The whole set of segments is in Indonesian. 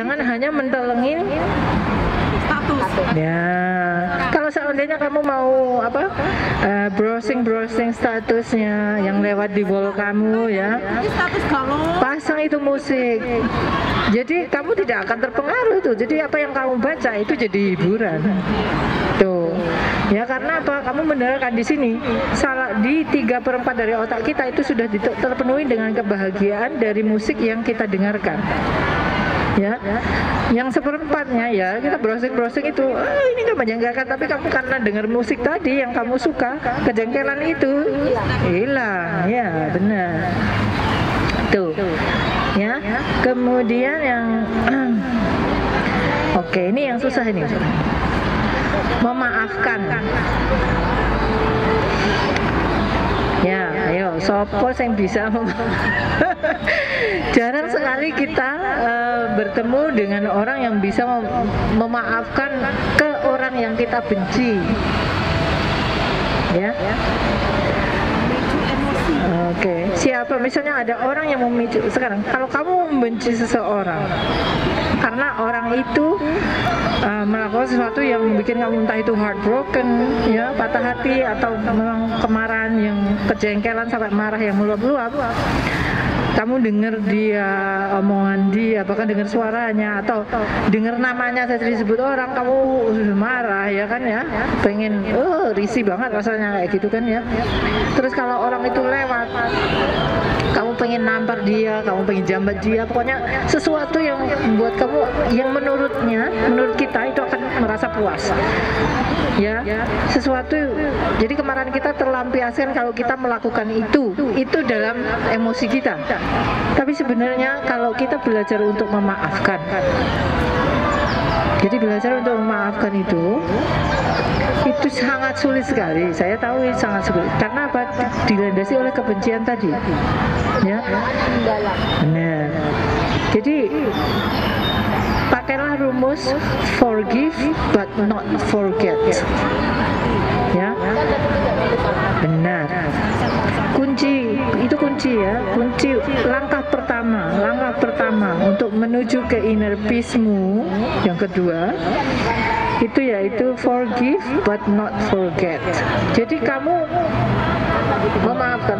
jangan hanya mentelengin status. ya. Kalau seandainya kamu mau browsing statusnya yang lewat di wall kamu ya, Ini status galau. pasang itu musik. Jadi kamu tidak akan terpengaruh tuh. Jadi apa yang kamu baca itu jadi hiburan. Tuh. Ya karena apa? Kamu mendengarkan di sini salah di 3/4 dari otak kita itu sudah terpenuhi dengan kebahagiaan dari musik yang kita dengarkan. Ya, yang 1/4-nya ya kita browsing itu ini nggak menjengkelkan, tapi kamu karena dengar musik tadi yang kamu suka, kejengkelan itu hilang. Ya benar tuh ya. Kemudian yang oke, ini yang susah ini, memaafkan. Ya, ayo, sopo yang bisa jarang sekali kita bertemu dengan orang yang bisa memaafkan ke orang yang kita benci. Ya. Oke, siapa misalnya ada orang yang memicu sekarang, kalau kamu membenci seseorang karena orang itu melakukan sesuatu yang membuat kamu entah itu heartbroken, ya, patah hati, atau memang kemarahan yang kejengkelan sampai marah yang meluap-luap, kamu dengar dia, omongan dia, bahkan dengar suaranya atau dengar namanya saja disebut orang, kamu marah ya kan ya, pengen risih banget rasanya kayak gitu kan ya. Terus kalau orang itu lewat, kamu pengen nampar dia, kamu pengen jambat dia, pokoknya sesuatu yang membuat kamu, yang menurut kita itu akan merasa puas ya, sesuatu. Jadi kemarahan kita terlampiaskan kalau kita melakukan itu dalam emosi kita. Tapi sebenarnya kalau kita belajar untuk memaafkan, jadi belajar untuk memaafkan itu sangat sulit sekali. Saya tahu ini sangat sulit. Karena apa? Dilandasi oleh kebencian tadi. Ya. Benar. Jadi pakailah rumus forgive but not forget. Ya. Benar. Kunci ya, kunci langkah pertama untuk menuju ke inner peace-mu yang kedua itu yaitu forgive but not forget. Jadi kamu maafkan,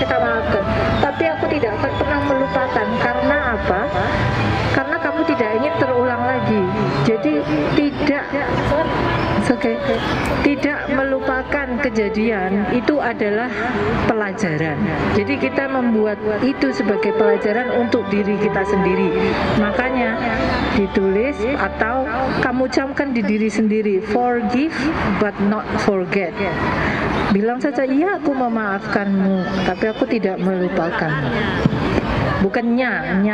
kita maafkan, tapi aku tidak akan pernah melupakan. Karena apa? Karena kamu tidak ingin terulang lagi. Jadi tidak melupakan kejadian itu adalah pelajaran. Jadi kita membuat itu sebagai pelajaran untuk diri kita sendiri. Makanya ditulis atau kamu camkan di diri sendiri, forgive but not forget. Bilang saja, iya aku memaafkanmu, tapi aku tidak melupakanmu. Bukannya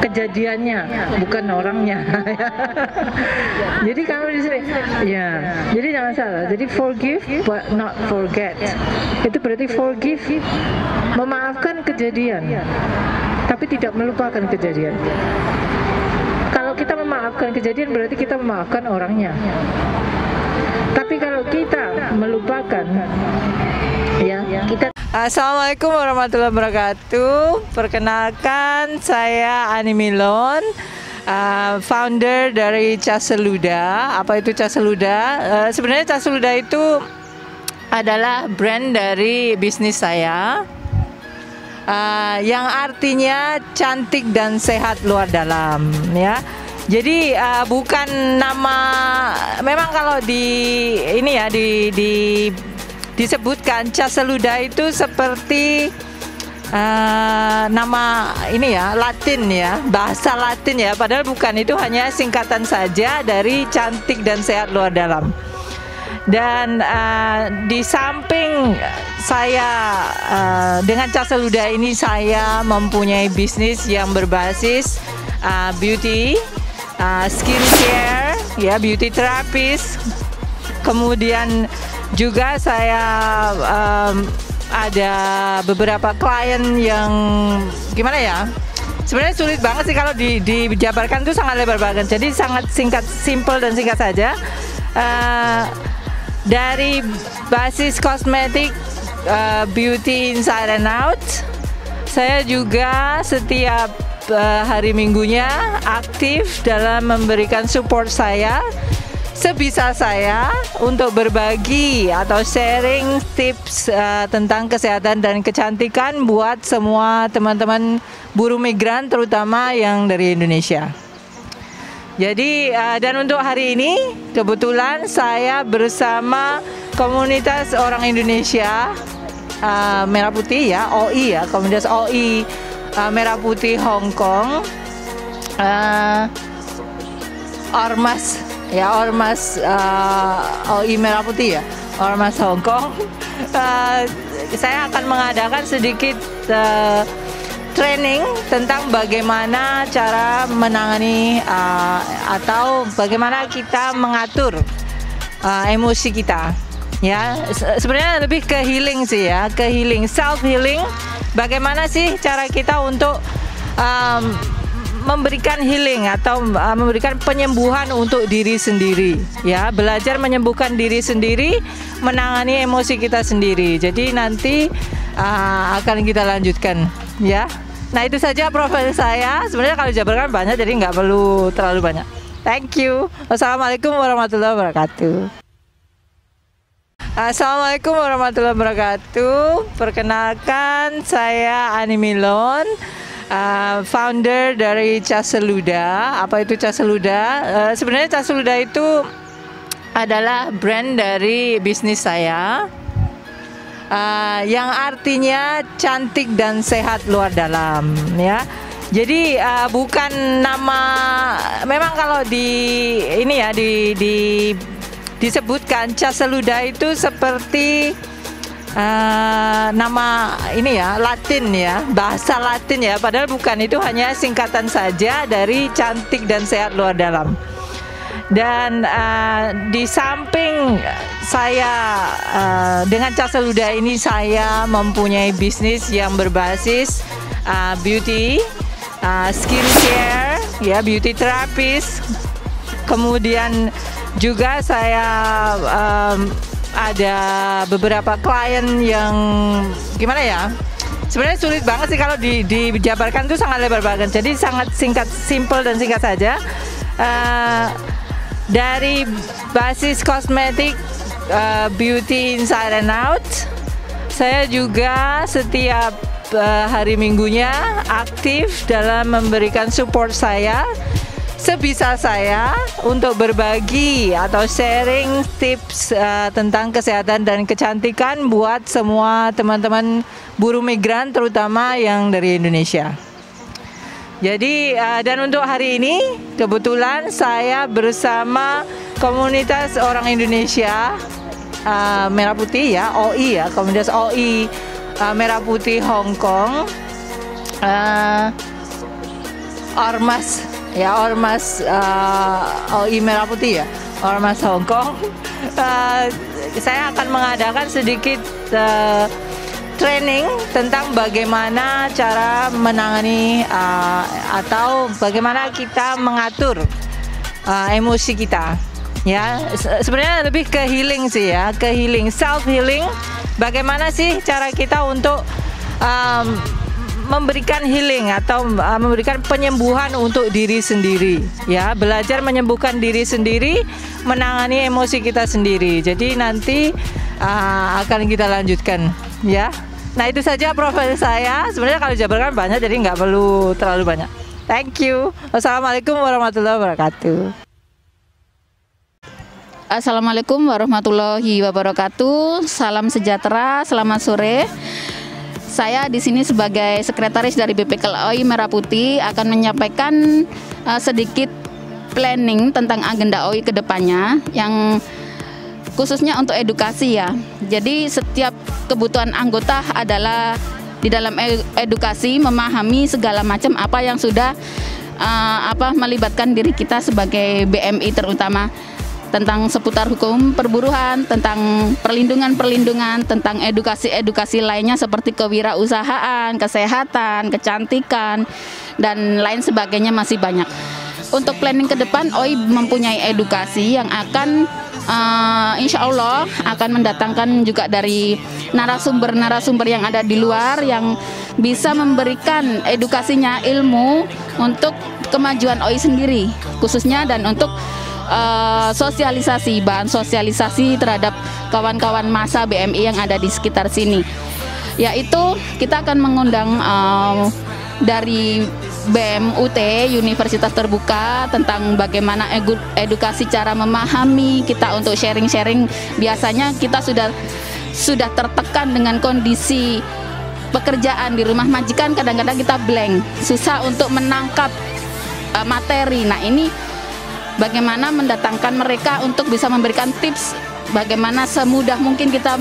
kejadiannya, bukan orangnya. Jadi kamu di sini, ya. Jadi jangan salah. Jadi forgive but not forget. Itu berarti forgive, memaafkan kejadian, tapi tidak melupakan kejadian. Kalau kita memaafkan kejadian berarti kita memaafkan orangnya. Tapi kalau kita melupakan, ya kita. Assalamualaikum warahmatullahi wabarakatuh. Perkenalkan, saya Ani Milon, founder dari Caseluda. Apa itu Caseluda? Sebenarnya Caseluda itu adalah brand dari bisnis saya, yang artinya cantik dan sehat luar dalam, ya. Jadi bukan nama, memang kalau disebutkan Caseluda itu seperti nama ini ya, Latin ya, bahasa Latin ya, padahal bukan, itu hanya singkatan saja dari cantik dan sehat luar dalam. Dan di samping saya dengan Caseluda ini, saya mempunyai bisnis yang berbasis beauty, skincare, ya, beauty therapist. Kemudian juga saya ada beberapa klien yang gimana ya, sebenarnya sulit banget sih kalau dijabarkan, itu sangat lebar banget. Jadi sangat singkat, simple dan singkat saja. Dari basis kosmetik, beauty inside and out, saya juga setiap hari Minggunya aktif dalam memberikan support saya sebisa saya untuk berbagi atau sharing tips tentang kesehatan dan kecantikan buat semua teman-teman buruh migran terutama yang dari Indonesia. Jadi dan untuk hari ini kebetulan saya bersama komunitas orang Indonesia Merah Putih ya, OI ya, komunitas OI Merah Putih Hong Kong, Ormas ya, Ormas OI Merah Putih ya, Ormas Hong Kong. Saya akan mengadakan sedikit training tentang bagaimana cara menangani atau bagaimana kita mengatur emosi kita. Ya, sebenarnya lebih ke healing sih ya, ke healing, self healing. Bagaimana sih cara kita untuk memberikan healing atau memberikan penyembuhan untuk diri sendiri, ya, belajar menyembuhkan diri sendiri, menangani emosi kita sendiri. Jadi nanti akan kita lanjutkan, ya. Nah itu saja profil saya. Sebenarnya kalau jabarkan banyak, jadi nggak perlu terlalu banyak. Thank you. Wassalamualaikum warahmatullahi wabarakatuh. Assalamualaikum warahmatullahi wabarakatuh. Perkenalkan, saya Ani Milon, founder dari Caseluda. Apa itu Caseluda? Sebenarnya Caseluda itu adalah brand dari bisnis saya, yang artinya cantik dan sehat luar dalam, ya. Jadi bukan nama, memang kalau di ini ya disebutkan Caseluda itu seperti nama ini ya, Latin ya, bahasa Latin ya, padahal bukan, itu hanya singkatan saja dari cantik dan sehat luar dalam. Dan di samping saya dengan Caseluda ini, saya mempunyai bisnis yang berbasis beauty, skincare, ya, beauty therapist. Kemudian juga saya ada beberapa klien yang gimana ya? Sebenarnya sulit banget sih kalau dijabarkan, itu sangat lebar banget. Jadi sangat singkat, simple dan singkat saja. Dari basis kosmetik, beauty inside and out, saya juga setiap hari Minggunya aktif dalam memberikan support saya sebisa saya untuk berbagi atau sharing tips tentang kesehatan dan kecantikan buat semua teman-teman buruh migran terutama yang dari Indonesia. Jadi dan untuk hari ini kebetulan saya bersama komunitas orang Indonesia Merah Putih ya, OI ya, komunitas OI Merah Putih Hong Kong, Ormas ya, Ormas OI Merah Putih ya, Ormas Hong Kong. Saya akan mengadakan sedikit training tentang bagaimana cara menangani atau bagaimana kita mengatur emosi kita, ya. Sebenarnya lebih ke healing sih ya, ke healing, self healing. Bagaimana sih cara kita untuk memberikan healing atau memberikan penyembuhan untuk diri sendiri, ya, belajar menyembuhkan diri sendiri, menangani emosi kita sendiri. Jadi nanti akan kita lanjutkan, ya. Nah itu saja profil saya. Sebenarnya kalau jabarkan banyak, jadi nggak perlu terlalu banyak. Thank you. Wassalamualaikum warahmatullahi wabarakatuh. Assalamualaikum warahmatullahi wabarakatuh. Salam sejahtera, selamat sore. Saya di sini sebagai sekretaris dari BPKLOI Merah Putih akan menyampaikan sedikit planning tentang agenda OI ke depannya, yang khususnya untuk edukasi ya. Jadi setiap kebutuhan anggota adalah di dalam edukasi, memahami segala macam apa yang sudah melibatkan diri kita sebagai BMI, terutama tentang seputar hukum perburuhan, tentang perlindungan, tentang edukasi lainnya seperti kewirausahaan, kesehatan, kecantikan, dan lain sebagainya, masih banyak. Untuk planning ke depan, OI mempunyai edukasi yang akan insya Allah akan mendatangkan juga dari narasumber yang ada di luar, yang bisa memberikan edukasinya, ilmu untuk kemajuan OI sendiri khususnya, dan untuk sosialisasi, bahan sosialisasi terhadap kawan-kawan massa BMI yang ada di sekitar sini. Yaitu kita akan mengundang dari BMUT, Universitas Terbuka, tentang bagaimana edukasi cara memahami kita untuk sharing-sharing. Biasanya kita sudah tertekan dengan kondisi pekerjaan di rumah majikan, kadang-kadang kita blank, susah untuk menangkap materi. Nah, ini bagaimana mendatangkan mereka untuk bisa memberikan tips bagaimana semudah mungkin kita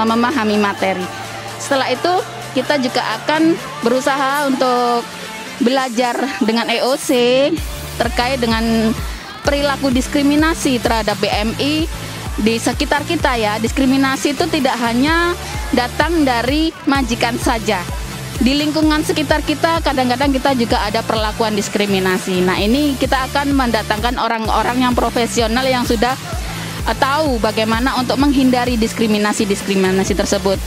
memahami materi. Setelah itu kita juga akan berusaha untuk belajar dengan EOC terkait dengan perilaku diskriminasi terhadap BMI di sekitar kita ya. Diskriminasi itu tidak hanya datang dari majikan saja. Di lingkungan sekitar kita kadang-kadang kita juga ada perlakuan diskriminasi. Nah, ini kita akan mendatangkan orang-orang yang profesional yang sudah tahu bagaimana untuk menghindari diskriminasi tersebut.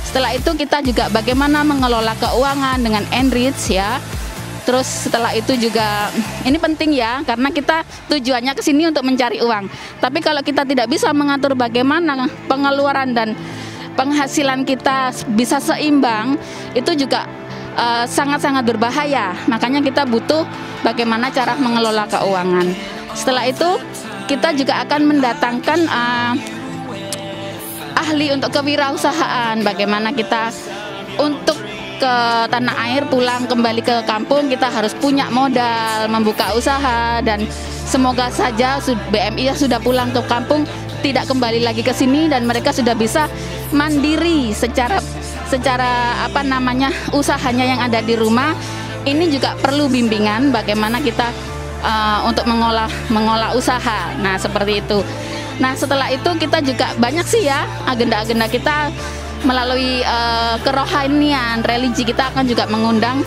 Setelah itu kita juga bagaimana mengelola keuangan dengan Enrich ya. Terus setelah itu juga ini penting ya, karena kita tujuannya ke sini untuk mencari uang. Tapi kalau kita tidak bisa mengatur bagaimana pengeluaran dan penghasilan kita bisa seimbang, itu juga sangat-sangat berbahaya. Makanya kita butuh bagaimana cara mengelola keuangan. Setelah itu kita juga akan mendatangkan ahli untuk kewirausahaan, bagaimana kita untuk ke tanah air, pulang kembali ke kampung, kita harus punya modal membuka usaha, dan semoga saja BMI sudah pulang ke kampung tidak kembali lagi ke sini dan mereka sudah bisa mandiri secara apa namanya usahanya yang ada di rumah. Ini juga perlu bimbingan bagaimana kita untuk mengolah usaha. Nah, seperti itu. Nah, setelah itu kita juga banyak sih ya agenda-agenda kita melalui kerohanian, religi. Kita akan juga mengundang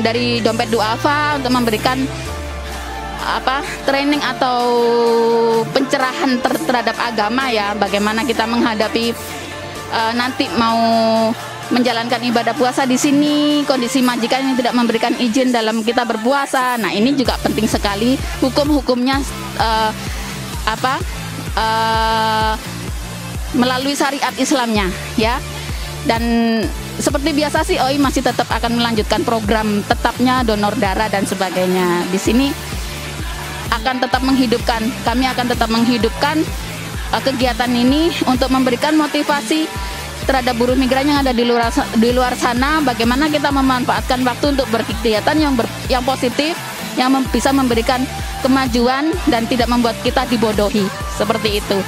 dari Dompet Duafa untuk memberikan training atau pencerahan terhadap agama ya, bagaimana kita menghadapi nanti mau menjalankan ibadah puasa di sini, kondisi majikan yang tidak memberikan izin dalam kita berpuasa. Nah, ini juga penting sekali hukum-hukumnya melalui syariat Islamnya ya. Dan seperti biasa sih OI masih tetap akan melanjutkan program tetapnya donor darah dan sebagainya. Di sini kami akan tetap menghidupkan kegiatan ini untuk memberikan motivasi terhadap buruh migran yang ada di luar sana, bagaimana kita memanfaatkan waktu untuk berkegiatan yang positif, yang bisa memberikan kemajuan dan tidak membuat kita dibodohi, seperti itu.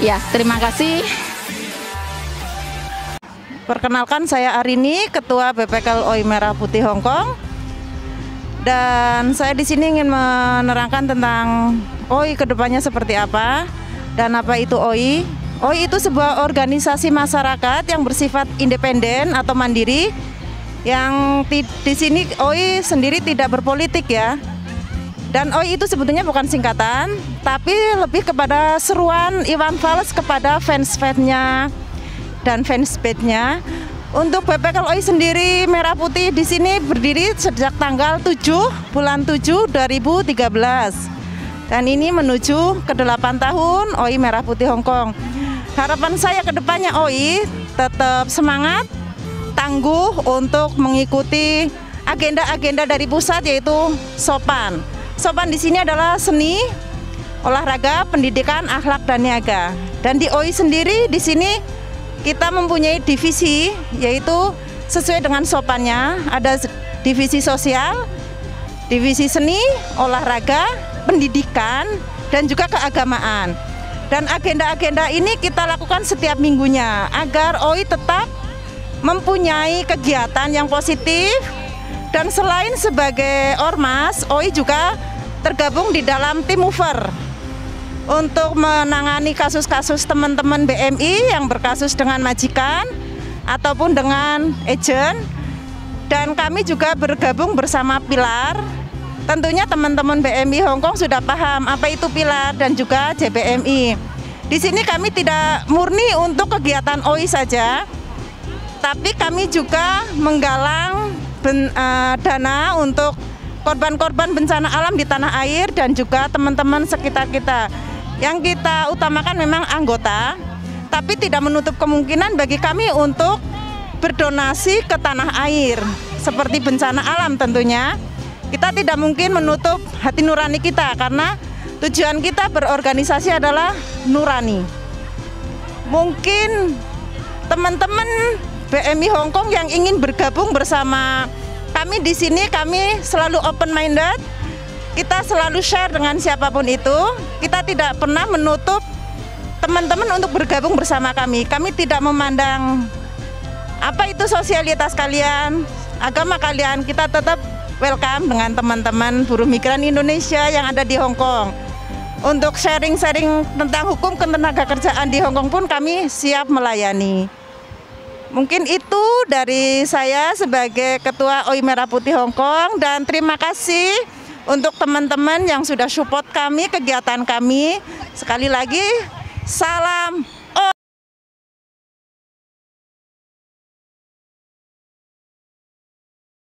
Ya, terima kasih. Perkenalkan, saya Arini, Ketua BPKL OI Merah Putih Hong Kong. Dan saya di sini ingin menerangkan tentang OI kedepannya seperti apa dan apa itu OI. OI itu sebuah organisasi masyarakat yang bersifat independen atau mandiri, yang di sini OI sendiri tidak berpolitik ya. Dan OI itu sebetulnya bukan singkatan, tapi lebih kepada seruan Iwan Fals kepada fans-fansnya dan fanspage-nya. Untuk BPKL OI sendiri Merah Putih di sini berdiri sejak tanggal 7 bulan 7 2013. Dan ini menuju ke 8 tahun OI Merah Putih Hong Kong. Harapan saya ke depannya OI tetap semangat, tangguh untuk mengikuti agenda-agenda dari pusat, yaitu SOPAN. SOPAN di sini adalah seni, olahraga, pendidikan, akhlak, dan niaga. Dan di OI sendiri di sini kita mempunyai divisi, yaitu sesuai dengan SOPAN-nya, ada divisi sosial, divisi seni, olahraga, pendidikan, dan juga keagamaan. Dan agenda-agenda ini kita lakukan setiap minggunya agar OI tetap mempunyai kegiatan yang positif. Dan selain sebagai ormas, OI juga tergabung di dalam tim mover untuk menangani kasus-kasus teman-teman BMI yang berkasus dengan majikan ataupun dengan agent. Dan kami juga bergabung bersama Pilar. Tentunya teman-teman BMI Hong Kong sudah paham apa itu Pilar dan juga JBMI. Di sini kami tidak murni untuk kegiatan OI saja, Tapi kami juga menggalang dana untuk korban-korban bencana alam di tanah air dan juga teman-teman sekitar kita. Yang kita utamakan memang anggota, tapi tidak menutup kemungkinan bagi kami untuk berdonasi ke tanah air seperti bencana alam tentunya. Kita tidak mungkin menutup hati nurani kita karena tujuan kita berorganisasi adalah nurani. Mungkin teman-teman BMI Hong Kong yang ingin bergabung bersama kami di sini, kami selalu open minded. Kita selalu share dengan siapapun itu. Kita tidak pernah menutup teman-teman untuk bergabung bersama kami. Kami tidak memandang apa itu sosialitas kalian, agama kalian. Kita tetap welcome dengan teman-teman buruh migran Indonesia yang ada di Hong Kong. Untuk sharing-sharing tentang hukum ketenagakerjaan di Hong Kong pun kami siap melayani. Mungkin itu dari saya sebagai Ketua OI Merah Putih Hong Kong, dan terima kasih untuk teman-teman yang sudah support kami, kegiatan kami. Sekali lagi, salam